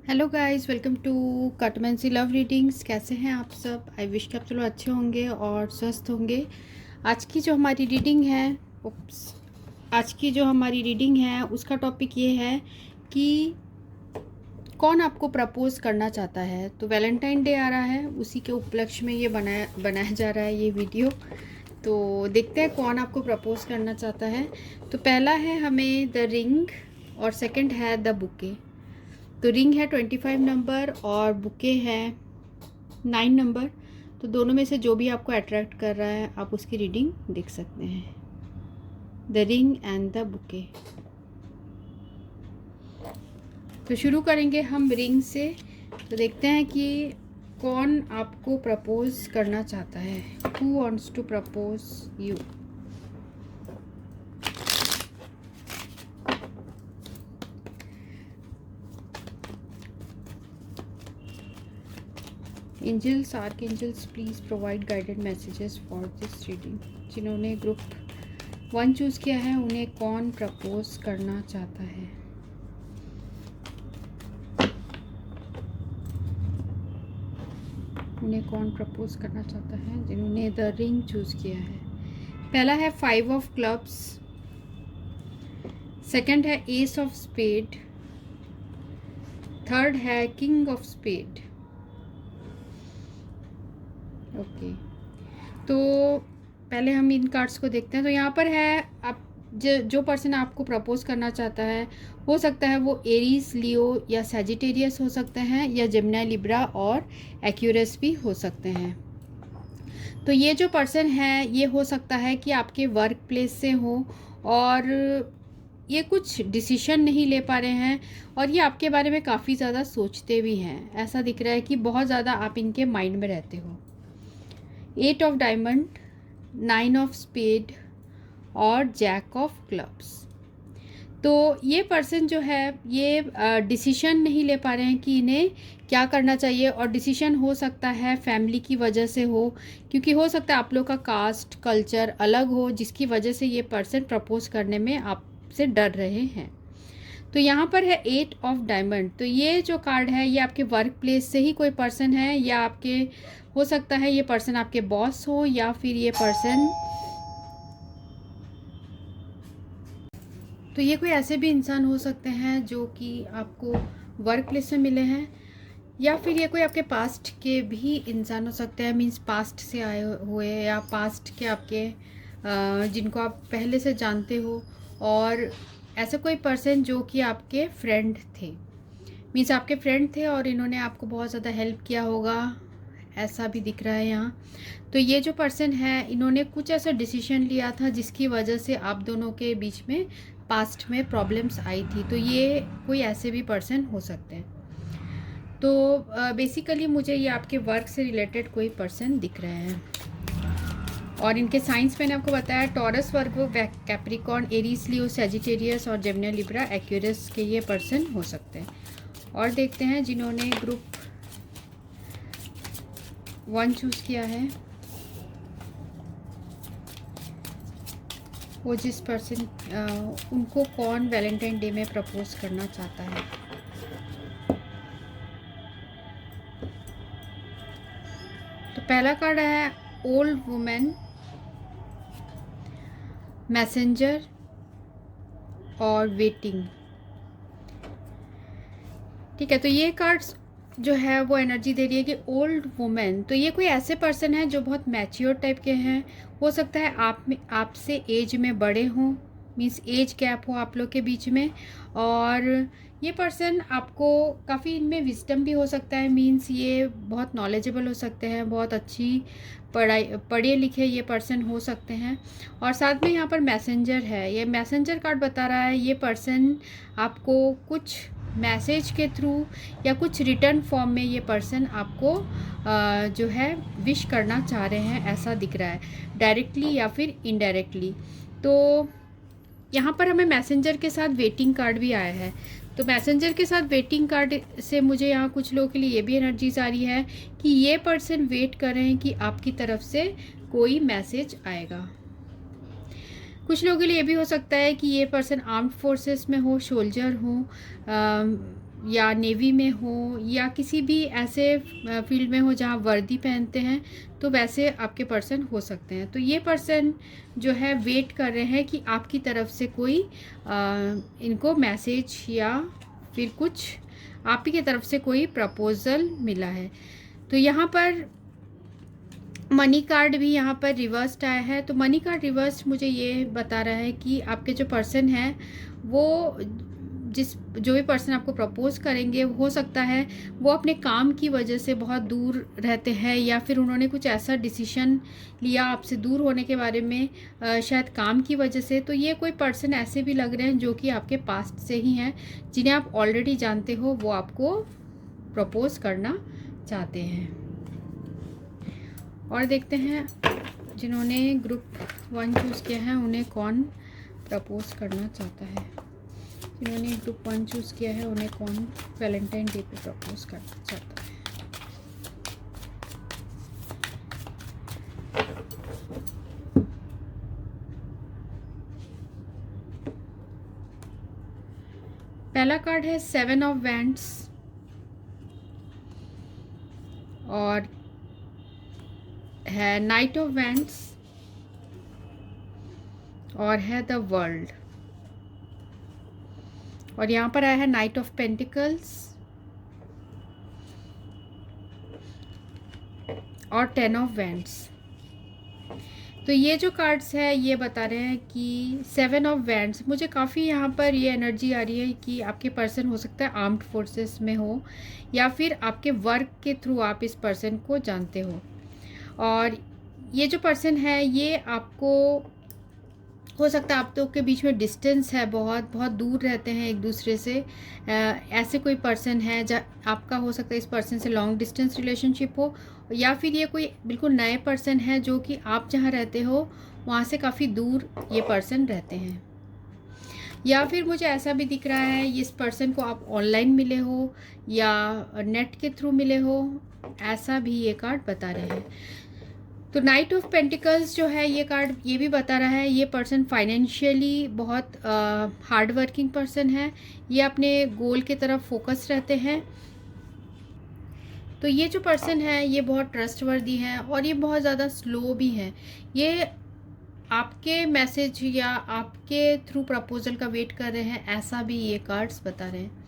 Hello guys, welcome to कटमेंसी love readings. कैसे हैं आप सब? आई विश कि आप चलो अच्छे होंगे और स्वस्थ होंगे। आज की जो हमारी रीडिंग है उप्स आज की जो हमारी रीडिंग है उसका टॉपिक ये है कि कौन आपको प्रपोज करना चाहता है। तो वैलेंटाइन डे आ रहा है, उसी के उपलक्ष्य में ये बनाया जा रहा है ये वीडियो। तो देखते हैं कौन आपको प्रपोज करना चाहता है। तो पहला है हमें द रिंग और सेकंड है द बुके। तो रिंग है 25 नंबर और बुके है 9 नंबर। तो दोनों में से जो भी आपको अट्रैक्ट कर रहा है आप उसकी रीडिंग देख सकते हैं। The ring and the bouquet. तो शुरू करेंगे हम रिंग से। तो देखते हैं कि कौन आपको प्रपोज करना चाहता है। Who wants to propose you. Angels, archangels, please provide guided messages for this reading. जिन्होंने ग्रुप 1 चूज़ किया है उन्हें कौन प्रपोज करना चाहता है। उन्हें कौन प्रपोज करना चाहता है जिन्होंने द रिंग चूज़ किया है। पहला है 5 ऑफ क्लब्स, सेकंड है एस ऑफ स्पेड, थर्ड है किंग ऑफ स्पेड। ओके, तो पहले हम इन कार्ड्स को देखते हैं। तो यहाँ पर है आप जो पर्सन आपको प्रपोज करना चाहता है हो सकता है वो एरीज, लियो या सैजिटेरियस हो सकते हैं, या जेमिनी, लिब्रा और एक्यूरस भी हो सकते हैं। तो ये जो पर्सन है ये हो सकता है कि आपके वर्क प्लेस से हो और ये कुछ डिसीजन नहीं ले पा रहे हैं और ये आपके बारे में काफ़ी ज़्यादा सोचते भी हैं। ऐसा दिख रहा है कि बहुत ज़्यादा आप इनके माइंड में रहते हो। 8 ऑफ डायमंड, 9 ऑफ स्पेड और जैक ऑफ क्लब्स। तो ये पर्सन जो है ये डिसीजन नहीं ले पा रहे हैं कि इन्हें क्या करना चाहिए, और डिसीजन हो सकता है फैमिली की वजह से हो, क्योंकि हो सकता है आप लोग का कास्ट कल्चर अलग हो जिसकी वजह से ये पर्सन प्रपोज करने में आपसे डर रहे हैं। तो यहाँ पर है 8 ऑफ डायमंड। तो ये जो कार्ड है ये आपके वर्क प्लेस से ही कोई पर्सन है, या आपके हो सकता है ये पर्सन आपके बॉस हो, या फिर ये पर्सन, तो ये कोई ऐसे भी इंसान हो सकते हैं जो कि आपको वर्क प्लेस में मिले हैं, या फिर ये कोई आपके पास्ट के भी इंसान हो सकते हैं। मींस पास्ट से आए हुए या पास्ट के आपके जिनको आप पहले से जानते हो, और ऐसा कोई पर्सन जो कि आपके फ्रेंड थे। मीन्स आपके फ्रेंड थे और इन्होंने आपको बहुत ज़्यादा हेल्प किया होगा, ऐसा भी दिख रहा है यहाँ। तो ये जो पर्सन है इन्होंने कुछ ऐसा डिसीजन लिया था जिसकी वजह से आप दोनों के बीच में पास्ट में प्रॉब्लम्स आई थी। तो ये कोई ऐसे भी पर्सन हो सकते हैं। तो बेसिकली मुझे ये आपके वर्क से रिलेटेड कोई पर्सन दिख रहे हैं, और इनके साइंस मैंने आपको बताया टॉरस, वर्गो, कैप्रिकॉर्न, एरीज, लियो, सैजिटेरियस और जेमिनी, लिब्रा, एक्यूरस के ये पर्सन हो सकते हैं। और देखते हैं जिन्होंने ग्रुप 1 चूज़ किया है वो जिस पर्सन उनको कौन वैलेंटाइन डे में प्रपोज करना चाहता है। तो पहला कार्ड है ओल्ड वुमेन, मैसेंजर और वेटिंग। ठीक है, तो ये कार्ड्स जो है वो एनर्जी दे रही है कि ओल्ड वुमेन, तो ये कोई ऐसे पर्सन है जो बहुत मैच्योर टाइप के हैं। हो सकता है आपसे एज में बड़े हों, मीन्स एज गैप हो आप लोग के बीच में, और ये पर्सन आपको काफ़ी इनमें विजडम भी हो सकता है। मीन्स ये बहुत नॉलेजेबल हो सकते हैं, बहुत अच्छी पढ़े लिखे ये पर्सन हो सकते हैं। और साथ में यहाँ पर मैसेंजर है, ये मैसेंजर कार्ड बता रहा है ये पर्सन आपको कुछ मैसेज के थ्रू या कुछ रिटर्न फॉर्म में ये पर्सन आपको जो है विश करना चाह रहे हैं, ऐसा दिख रहा है, डायरेक्टली या फिर इनडायरेक्टली। तो यहाँ पर हमें मैसेंजर के साथ वेटिंग कार्ड भी आया है। तो मैसेंजर के साथ वेटिंग कार्ड से मुझे यहाँ कुछ लोगों के लिए ये भी एनर्जीज आ रही है कि ये पर्सन वेट कर रहे हैं कि आपकी तरफ से कोई मैसेज आएगा। कुछ लोगों के लिए ये भी हो सकता है कि ये पर्सन आर्म्ड फोर्सेस में हो, सोल्जर हो, या नेवी में हो या किसी भी ऐसे फील्ड में हो जहाँ वर्दी पहनते हैं, तो वैसे आपके पर्सन हो सकते हैं। तो ये पर्सन जो है वेट कर रहे हैं कि आपकी तरफ से कोई इनको मैसेज या फिर कुछ आप ही की तरफ से कोई प्रपोज़ल मिला है। तो यहाँ पर मनी कार्ड भी यहाँ पर रिवर्स्ड आया है। तो मनी कार्ड रिवर्स मुझे ये बता रहा है कि आपके जो पर्सन है वो जो भी पर्सन आपको प्रपोज़ करेंगे, हो सकता है वो अपने काम की वजह से बहुत दूर रहते हैं या फिर उन्होंने कुछ ऐसा डिसीजन लिया आपसे दूर होने के बारे में, शायद काम की वजह से। तो ये कोई पर्सन ऐसे भी लग रहे हैं जो कि आपके पास्ट से ही हैं, जिन्हें आप ऑलरेडी जानते हो, वो आपको प्रपोज़ करना चाहते हैं। और देखते हैं जिन्होंने ग्रुप 1 चूज़ किया है उन्हें कौन प्रपोज़ करना चाहता है। जिन्होंने ग्रुप 1 चूज़ किया है उन्हें कौन वैलेंटाइन डे पे प्रपोज़ करना चाहता है। पहला कार्ड है 7 ऑफ वैंड्स और है नाइट ऑफ वैंड्स और है द वर्ल्ड। और यहाँ पर आया है नाइट ऑफ पेंटिकल्स और 10 ऑफ वैंड्स। तो ये जो कार्ड्स है ये बता रहे हैं कि 7 ऑफ वैंड्स, मुझे काफ़ी यहाँ पर ये एनर्जी आ रही है कि आपके पर्सन हो सकता है आर्म्ड फोर्सेस में हो या फिर आपके वर्क के थ्रू आप इस पर्सन को जानते हो। और ये जो पर्सन है ये आपको हो सकता है आप तो के बीच में डिस्टेंस है, बहुत बहुत दूर रहते हैं एक दूसरे से। ऐसे कोई पर्सन है आपका हो सकता है इस पर्सन से लॉन्ग डिस्टेंस रिलेशनशिप हो, या फिर ये कोई बिल्कुल नए पर्सन है जो कि आप जहाँ रहते हो वहाँ से काफ़ी दूर ये पर्सन रहते हैं। या फिर मुझे ऐसा भी दिख रहा है इस पर्सन को आप ऑनलाइन मिले हो या नेट के थ्रू मिले हो, ऐसा भी ये कार्ड बता रहे हैं। तो नाइट ऑफ पेंटिकल्स जो है ये कार्ड ये भी बता रहा है ये पर्सन फाइनेंशियली बहुत हार्ड वर्किंग पर्सन है, ये अपने गोल की तरफ फोकस रहते हैं। तो ये जो पर्सन है ये बहुत ट्रस्टवर्दी है और ये बहुत ज़्यादा स्लो भी है। ये आपके मैसेज या आपके थ्रू प्रपोजल का वेट कर रहे हैं, ऐसा भी ये कार्ड्स बता रहे हैं।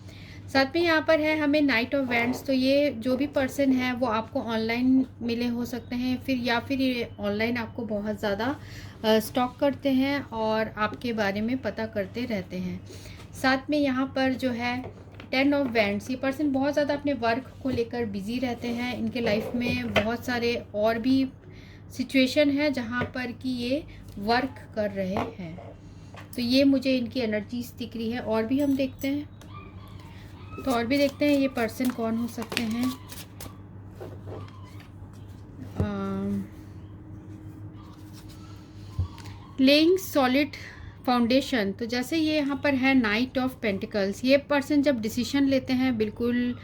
साथ में यहाँ पर है हमें नाइट ऑफ वैंड्स। तो ये जो भी पर्सन है वो आपको ऑनलाइन मिले हो सकते हैं, फिर या फिर ये ऑनलाइन आपको बहुत ज़्यादा स्टॉक करते हैं और आपके बारे में पता करते रहते हैं। साथ में यहाँ पर जो है 10 ऑफ वैंड्स, ये पर्सन बहुत ज़्यादा अपने वर्क को लेकर बिज़ी रहते हैं। इनके लाइफ में बहुत सारे और भी सिचुएशन है जहाँ पर कि ये वर्क कर रहे हैं। तो ये मुझे इनकी एनर्जीज दिख रही है। और भी हम देखते हैं, तो और भी देखते हैं ये पर्सन कौन हो सकते हैं। Laying solid foundation. तो जैसे ये यहाँ पर है नाइट ऑफ पेंटिकल्स, ये पर्सन जब डिसीजन लेते हैं बिल्कुल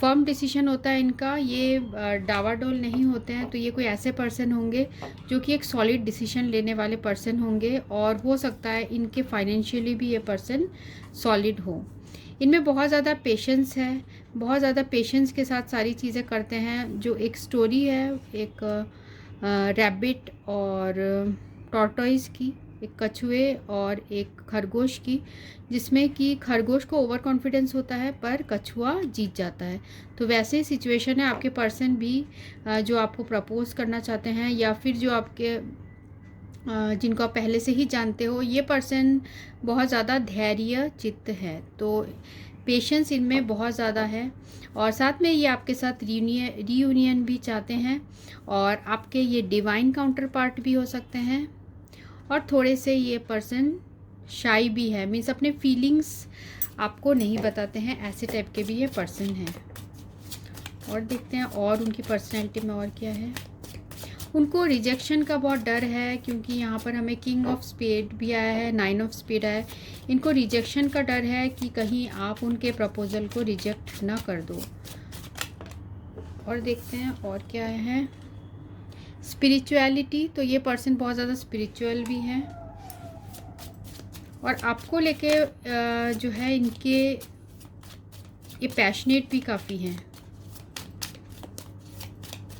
फर्म डिसीजन होता है इनका, ये डावाडोल नहीं होते हैं। तो ये कोई ऐसे पर्सन होंगे जो कि एक सॉलिड डिसीजन लेने वाले पर्सन होंगे और हो सकता है इनके फाइनेंशियली भी ये पर्सन सॉलिड हो। इनमें बहुत ज़्यादा पेशेंस है, बहुत ज़्यादा पेशेंस के साथ सारी चीज़ें करते हैं। जो एक स्टोरी है एक रैबिट और टॉर्टोइस की, एक कछुए और एक खरगोश की, जिसमें कि खरगोश को ओवर कॉन्फिडेंस होता है पर कछुआ जीत जाता है। तो वैसे ही सिचुएशन है आपके पर्सन भी जो आपको प्रपोज़ करना चाहते हैं या फिर जो आपके जिनको आप पहले से ही जानते हो। ये पर्सन बहुत ज़्यादा धैर्य चित्त है, तो पेशेंस इनमें बहुत ज़्यादा है। और साथ में ये आपके साथ रीयूनियन भी चाहते हैं और आपके ये डिवाइन काउंटर पार्ट भी हो सकते हैं। और थोड़े से ये पर्सन शाई भी है, मीन्स अपने फीलिंग्स आपको नहीं बताते हैं, ऐसे टाइप के भी ये पर्सन हैं। और देखते हैं और उनकी पर्सनैलिटी में और क्या है। उनको रिजेक्शन का बहुत डर है क्योंकि यहाँ पर हमें किंग ऑफ स्पेड भी आया है, 9 ऑफ स्पेड आया है। इनको रिजेक्शन का डर है कि कहीं आप उनके प्रपोजल को रिजेक्ट ना कर दो। और देखते हैं और क्या है। स्पिरिचुअलिटी, तो ये पर्सन बहुत ज़्यादा स्पिरिचुअल भी है और आपको लेके जो है इनके ये पैशनेट भी काफ़ी हैं।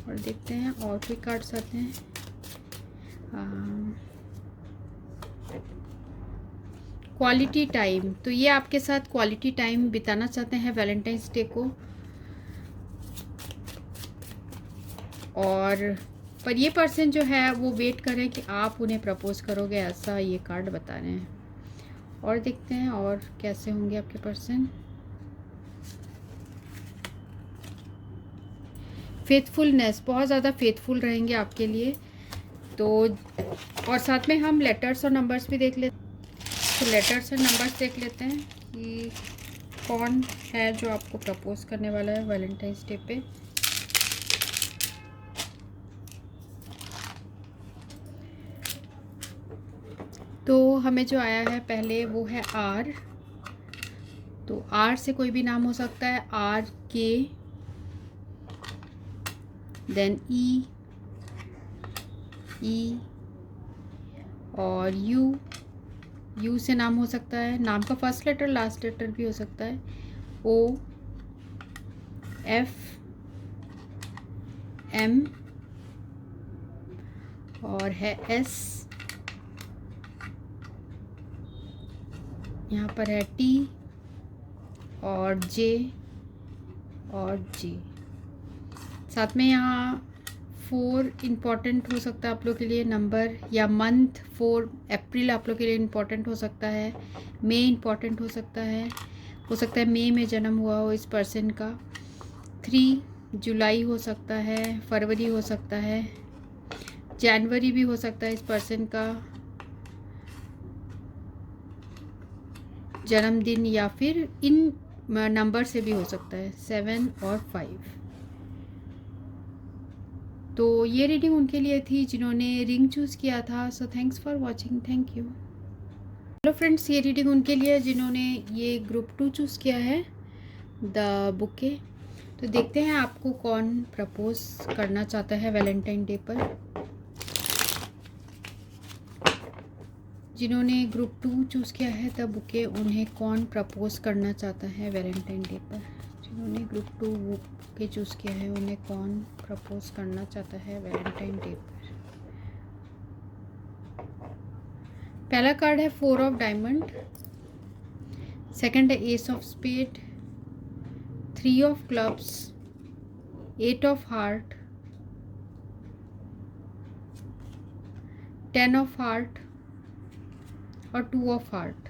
और देखते हैं और कोई कार्ड्स आते हैं। क्वालिटी टाइम, तो ये आपके साथ क्वालिटी टाइम बिताना चाहते हैं वैलेंटाइंस डे को। और पर ये पर्सन जो है वो वेट कर रहे हैं कि आप उन्हें प्रपोज करोगे, ऐसा ये कार्ड बता रहे हैं। और देखते हैं और कैसे होंगे आपके पर्सन। फेथफुलनेस, बहुत ज़्यादा फेथफुल रहेंगे आपके लिए। तो और साथ में हम लेटर्स और नंबर्स भी देख लेते हैं। तो लेटर्स और नंबर्स देख लेते हैं कि कौन है जो आपको प्रपोज करने वाला है वैलेंटाइंस डे पे। तो हमें जो आया है पहले वो है आर। तो आर से कोई भी नाम हो सकता है, आर के, देन ई और यू से नाम हो सकता है। नाम का फर्स्ट लेटर लास्ट लेटर भी हो सकता है। ओ, एफ, एम और है एस। यहाँ पर है टी और जे और जी। साथ में यहाँ 4 इम्पॉर्टेंट हो सकता है आप लोग के लिए नंबर, या मंथ 4 अप्रैल आप लोग के लिए इम्पॉर्टेंट हो सकता है। मई इम्पॉर्टेंट हो सकता है मई में जन्म हुआ हो इस पर्सन का। 3 जुलाई हो सकता है, फरवरी हो सकता है, जनवरी भी हो सकता है इस पर्सन का जन्मदिन, या फिर इन नंबर से भी हो सकता है 7 और 5। तो ये रीडिंग उनके लिए थी जिन्होंने रिंग चूज़ किया था। So thanks for watching, thank you. Hello friends, ये रीडिंग उनके लिए जिन्होंने ये ग्रुप 2 चूज़ किया है, द बुके। तो देखते हैं आपको कौन प्रपोज करना चाहता है वैलेंटाइन डे पर। जिन्होंने ग्रुप 2 चूज़ किया है द बुके, उन्हें कौन प्रपोज करना चाहता है वैलेंटाइन डे पर। जिन्होंने ग्रुप 2 बुके चूज़ किया है उन्हें कौन प्रपोज करना चाहता है वैलेंटाइन डे पर। पहला कार्ड है 4 ऑफ डायमंड, सेकंड है ace of spade, 3 of clubs, 8 of heart, 10 of heart और 2 ऑफ हार्ट।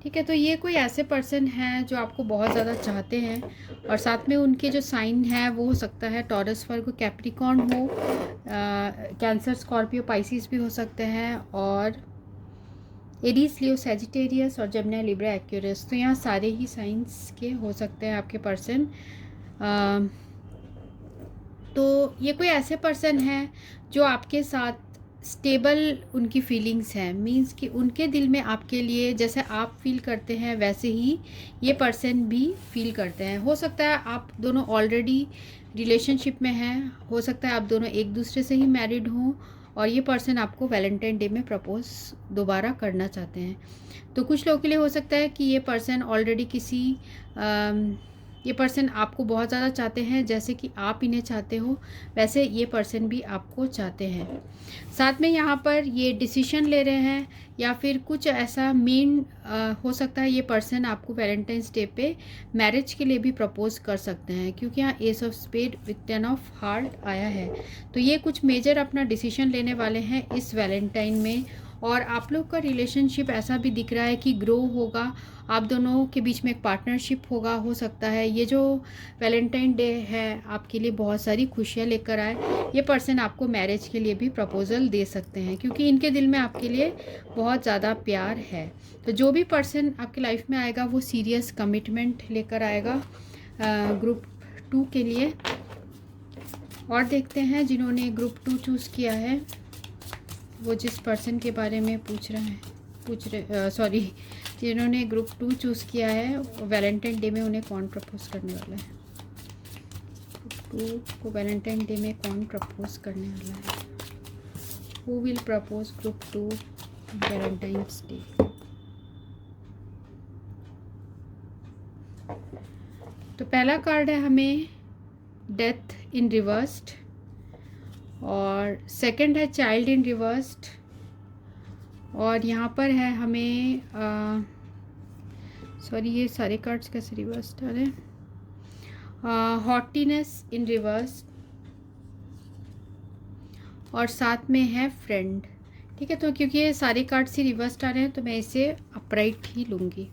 ठीक है, तो ये कोई ऐसे पर्सन हैं जो आपको बहुत ज़्यादा चाहते हैं, और साथ में उनके जो साइन है वो हो सकता है टॉरस, वर्गो, कैप्रिकॉर्न हो, कैंसर, स्कॉर्पियो, पाइसिस भी हो सकते हैं, और एरीज, लियो, सैजिटेरियस और जेमिनी, लिब्रा, एक्वेरियस। तो यहाँ सारे ही साइंस के हो सकते हैं आपके पर्सन। तो ये कोई ऐसे पर्सन हैं जो आपके साथ स्टेबल उनकी फीलिंग्स हैं, मींस कि उनके दिल में आपके लिए जैसे आप फील करते हैं वैसे ही ये पर्सन भी फील करते हैं। हो सकता है आप दोनों ऑलरेडी रिलेशनशिप में हैं, हो सकता है आप दोनों एक दूसरे से ही मैरिड हों, और ये पर्सन आपको वैलेंटाइन डे में प्रपोज दोबारा करना चाहते हैं। तो कुछ लोगों के लिए हो सकता है कि ये पर्सन ऑलरेडी ये पर्सन आपको बहुत ज़्यादा चाहते हैं, जैसे कि आप इन्हें चाहते हो वैसे ये पर्सन भी आपको चाहते हैं। साथ में यहाँ पर ये डिसीजन ले रहे हैं, या फिर कुछ ऐसा मेन हो सकता है ये पर्सन आपको वैलेंटाइंस डे पे मैरिज के लिए भी प्रपोज कर सकते हैं, क्योंकि यहाँ ace of spade with 10 of heart आया है। तो ये कुछ मेजर अपना डिसीजन लेने वाले हैं इस वैलेंटाइन में, और आप लोग का रिलेशनशिप ऐसा भी दिख रहा है कि ग्रो होगा, आप दोनों के बीच में एक पार्टनरशिप होगा। हो सकता है ये जो वैलेंटाइन डे है आपके लिए बहुत सारी खुशियाँ लेकर आए। ये पर्सन आपको मैरिज के लिए भी प्रपोजल दे सकते हैं, क्योंकि इनके दिल में आपके लिए बहुत ज़्यादा प्यार है। तो जो भी पर्सन आपकी लाइफ में आएगा वो सीरियस कमिटमेंट लेकर आएगा ग्रुप 2 के लिए। और देखते हैं जिन्होंने ग्रुप 2 चूज़ किया है, वो जिस पर्सन के बारे में जिन्होंने ग्रुप 2 चूज़ किया है वैलेंटाइन डे में उन्हें कौन प्रपोज करने वाला है। ग्रुप 2 को वैलेंटाइन डे में कौन प्रपोज करने वाला है। Who will propose group 2 Valentine's day. तो पहला कार्ड है हमें डेथ इन रिवर्स्ड, और सेकंड है चाइल्ड इन रिवर्स्ड, और यहाँ पर है हमें सॉरी ये सारे कार्ड्स कैसे रिवर्स्ड आ रहे हैं, हॉटीनेस इन रिवर्स्ड, और साथ में है फ्रेंड। ठीक है, तो क्योंकि ये सारे कार्ड्स ही रिवर्स्ड आ रहे हैं तो मैं इसे अपराइट ही लूँगी।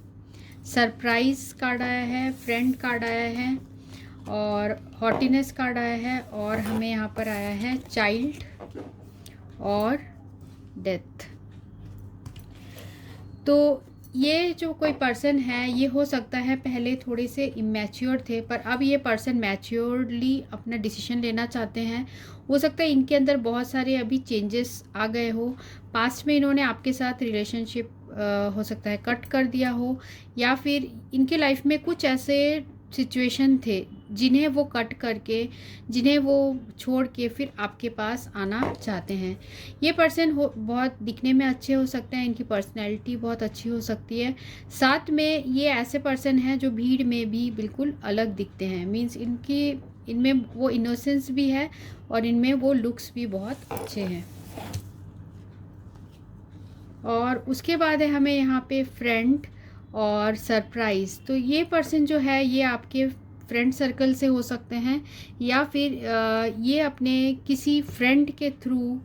सरप्राइज कार्ड आया है, फ्रेंड कार्ड आया है, और हॉटीनेस कार्ड आया है, और हमें यहाँ पर आया है चाइल्ड और डेथ। तो ये जो कोई पर्सन है, ये हो सकता है पहले थोड़े से इमैच्योर थे, पर अब ये पर्सन मैच्योरली अपना डिसीजन लेना चाहते हैं। हो सकता है इनके अंदर बहुत सारे अभी चेंजेस आ गए हो। पास्ट में इन्होंने आपके साथ रिलेशनशिप हो सकता है कट कर दिया हो, या फिर इनके लाइफ में कुछ ऐसे सिचुएशन थे जिन्हें वो कट करके, जिन्हें वो छोड़ के फिर आपके पास आना चाहते हैं। ये पर्सन बहुत दिखने में अच्छे हो सकते हैं, इनकी पर्सनैलिटी बहुत अच्छी हो सकती है। साथ में ये ऐसे पर्सन हैं जो भीड़ में भी बिल्कुल अलग दिखते हैं, मीन्स इनमें वो इनोसेंस भी है और इनमें वो लुक्स भी बहुत अच्छे हैं। और उसके बाद है हमें यहाँ पे फ्रेंड और सरप्राइज़। तो ये पर्सन जो है ये आपके फ्रेंड सर्कल से हो सकते हैं, या फिर ये अपने किसी फ्रेंड के थ्रू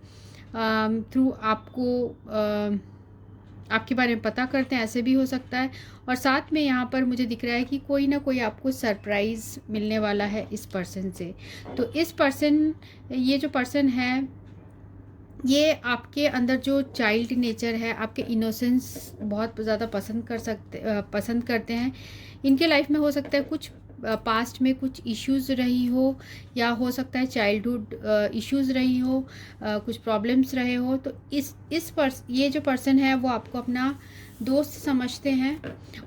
आपको आपके बारे में पता करते हैं, ऐसे भी हो सकता है। और साथ में यहाँ पर मुझे दिख रहा है कि कोई ना कोई आपको सरप्राइज़ मिलने वाला है इस पर्सन से। तो ये जो पर्सन है, ये आपके अंदर जो चाइल्ड नेचर है, आपके इनोसेंस बहुत ज़्यादा पसंद करते हैं। इनके लाइफ में हो सकता है कुछ पास्ट में कुछ इश्यूज़ रही हो, या हो सकता है चाइल्डहुड इश्यूज़ रही हो, कुछ प्रॉब्लम्स रहे हो। तो ये जो पर्सन है वो आपको अपना दोस्त समझते हैं,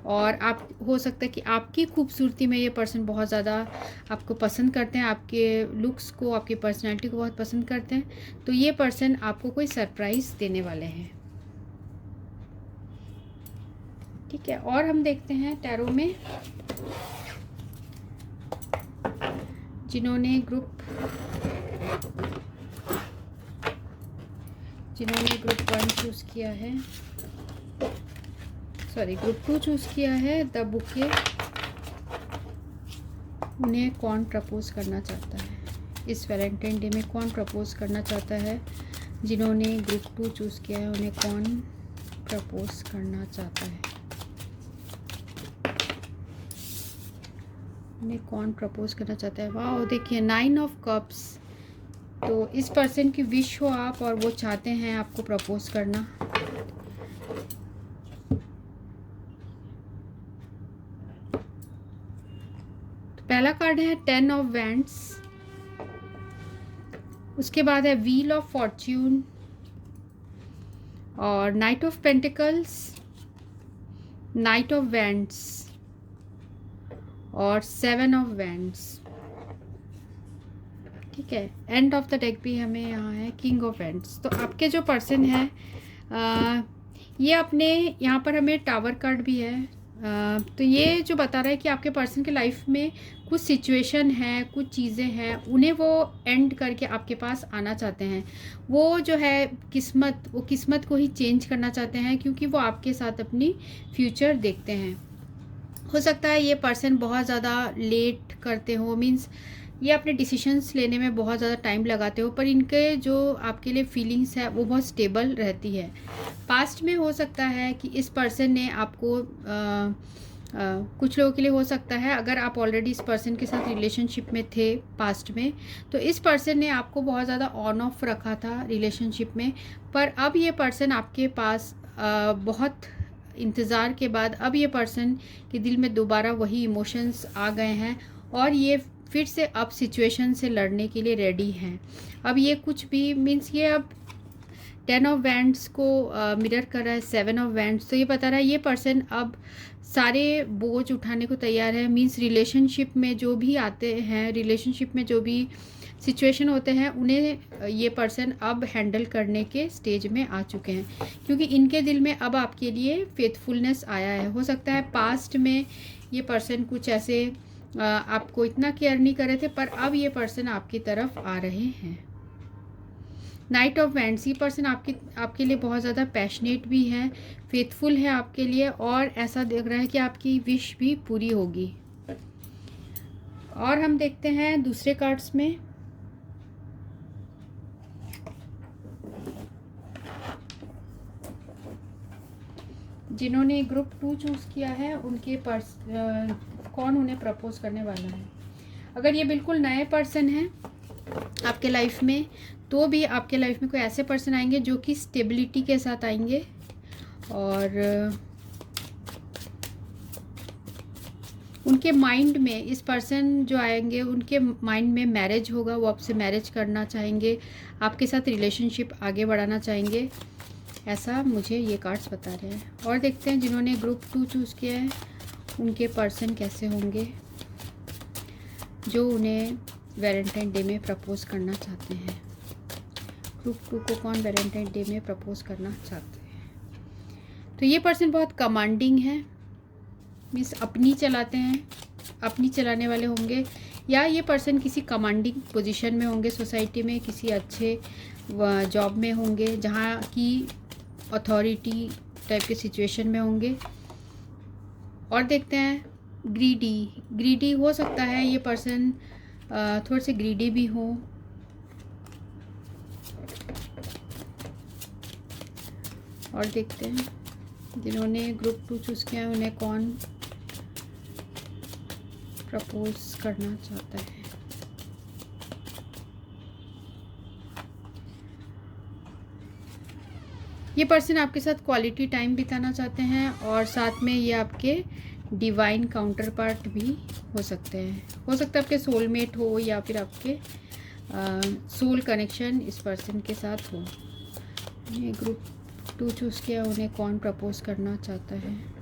और आप हो सकता है कि आपकी खूबसूरती में ये पर्सन बहुत ज़्यादा आपको पसंद करते हैं, आपके लुक्स को, आपकी पर्सनैलिटी को बहुत पसंद करते हैं। तो ये पर्सन आपको कोई सरप्राइज़ देने वाले हैं। ठीक है, और हम देखते हैं टैरो में जिन्होंने ग्रुप 1 चूज़ किया है, सॉरी ग्रुप 2 चूज़ किया है, द बुके। उन्हें कौन प्रपोज करना चाहता है इस वैलेंटाइन डे में? कौन प्रपोज करना चाहता है? जिन्होंने ग्रुप 2 चूज़ किया है उन्हें कौन प्रपोज करना चाहता है? उन्हें कौन प्रपोज करना चाहता है? वाह, देखिए 9 ऑफ कप्स। तो इस पर्सन की विश हो आप, और वो चाहते हैं आपको प्रपोज करना। तो पहला कार्ड है 10 ऑफ वैंड्स, उसके बाद है व्हील ऑफ फॉर्च्यून, और night of pentacles, night of wands, और 7 ऑफ वैंड्स। ठीक है, एंड ऑफ द डेक भी हमें यहाँ है किंग ऑफ वैंड्स। तो आपके जो पर्सन है ये अपने यहाँ पर हमें टावर कार्ड भी है। तो ये जो बता रहा है कि आपके पर्सन के लाइफ में कुछ सिचुएशन है, कुछ चीज़ें हैं, उन्हें वो एंड करके आपके पास आना चाहते हैं। वो जो है किस्मत को ही चेंज करना चाहते हैं, क्योंकि वो आपके साथ अपनी फ्यूचर देखते हैं। हो सकता है ये पर्सन बहुत ज़्यादा लेट करते हो, मीन्स ये अपने डिसीजंस लेने में बहुत ज़्यादा टाइम लगाते हो, पर इनके जो आपके लिए फीलिंग्स है वो बहुत स्टेबल रहती है। पास्ट में हो सकता है कि इस पर्सन ने आपको कुछ लोगों के लिए हो सकता है, अगर आप ऑलरेडी इस पर्सन के साथ रिलेशनशिप में थे पास्ट में, तो इस पर्सन ने आपको बहुत ज़्यादा ऑन ऑफ रखा था रिलेशनशिप में। पर अब ये पर्सन आपके पास बहुत इंतज़ार के बाद अब ये पर्सन के दिल में दोबारा वही इमोशंस आ गए हैं, और ये फिर से अब सिचुएशन से लड़ने के लिए रेडी हैं। अब ये कुछ भी मीन्स ये अब 10 ऑफ वैंड्स को मिरर कर रहा है 7 ऑफ वैंड्स। तो ये बता रहा है ये पर्सन अब सारे बोझ उठाने को तैयार है। मीन्स रिलेशनशिप में जो भी आते हैं, रिलेशनशिप में जो भी सिचुएशन होते हैं, उन्हें ये पर्सन अब हैंडल करने के स्टेज में आ चुके हैं, क्योंकि इनके दिल में अब आपके लिए फेथफुलनेस आया है। हो सकता है पास्ट में ये पर्सन कुछ ऐसे आपको इतना केयर नहीं कर रहे थे, पर अब ये पर्सन आपकी तरफ आ रहे हैं। नाइट ऑफ वैंड्स, ये पर्सन आपके लिए बहुत ज़्यादा पैशनेट भी है, फेथफुल है आपके लिए, और ऐसा दिख रहा है कि आपकी विश भी पूरी होगी। और हम देखते हैं दूसरे कार्ड्स में। जिन्होंने ग्रुप 2 चूज़ किया है उनके कौन उन्हें प्रपोज करने वाला है। अगर ये बिल्कुल नए पर्सन हैं आपके लाइफ में, तो भी आपके लाइफ में कोई ऐसे पर्सन आएंगे जो कि स्टेबिलिटी के साथ आएंगे, और उनके माइंड में, इस पर्सन जो आएंगे उनके माइंड में मैरिज होगा, वो आपसे मैरिज करना चाहेंगे, आपके साथ रिलेशनशिप आगे बढ़ाना चाहेंगे, ऐसा मुझे ये कार्ड्स बता रहे हैं। और देखते हैं जिन्होंने ग्रुप 2 चूज़ किया है उनके पर्सन कैसे होंगे जो उन्हें वैलेंटाइन डे में प्रपोज करना चाहते हैं। ग्रुप 2 को कौन वैलेंटाइन डे में प्रपोज करना चाहते हैं। तो ये पर्सन बहुत कमांडिंग है, मीन्स अपनी चलाते हैं, अपनी चलाने वाले होंगे, या ये पर्सन किसी कमांडिंग पोजीशन में होंगे सोसाइटी में, किसी अच्छे जॉब में होंगे जहाँ की अथॉरिटी टाइप के सिचुएशन में होंगे। और देखते हैं ग्रीडी हो सकता है ये पर्सन थोड़े से ग्रीडी भी हो। और देखते हैं जिन्होंने ग्रुप 2 चूज़ किया है उन्हें कौन प्रपोज करना चाहता है। ये पर्सन आपके साथ क्वालिटी टाइम बिताना चाहते हैं, और साथ में ये आपके डिवाइन काउंटर पार्ट भी हो सकते हैं। हो सकता है आपके सोलमेट हो, या फिर आपके सोल कनेक्शन इस पर्सन के साथ हो। ये ग्रुप 2 चूज़ किया, उन्हें कौन प्रपोज करना चाहता है।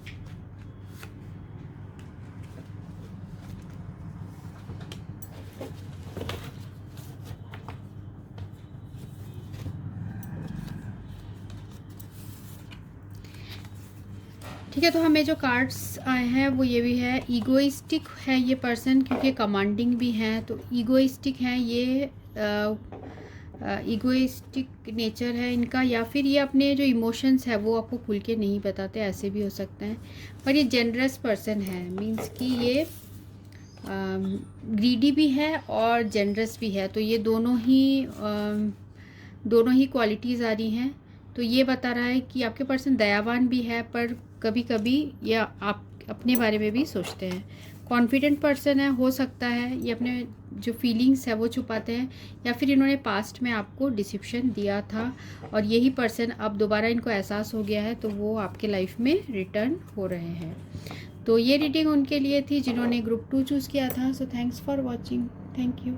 ठीक है, तो हमें जो कार्ड्स आए हैं वो ये भी है, ईगोइस्टिक है ये पर्सन, क्योंकि कमांडिंग भी हैं, तो ईगोइस्टिक है ये, ईगोइस्टिक नेचर है इनका, या फिर ये अपने जो इमोशंस है वो आपको खुल के नहीं बताते, ऐसे भी हो सकते हैं। पर ये जेनरस पर्सन है, मींस कि ये ग्रीडी भी है और जेनरस भी है, तो ये दोनों ही क्वालिटीज़ आ रही हैं। तो ये बता रहा है कि आपके पर्सन दयावान भी है, पर कभी कभी या आप अपने बारे में भी सोचते हैं। कॉन्फिडेंट पर्सन है, हो सकता है ये अपने जो फीलिंग्स है वो छुपाते हैं, या फिर इन्होंने पास्ट में आपको डिसिप्शन दिया था और यही पर्सन अब दोबारा इनको एहसास हो गया है, तो वो आपके लाइफ में रिटर्न हो रहे हैं। तो ये रीडिंग उनके लिए थी जिन्होंने ग्रुप 2 चूज़ किया था। So thanks for watching, thank you.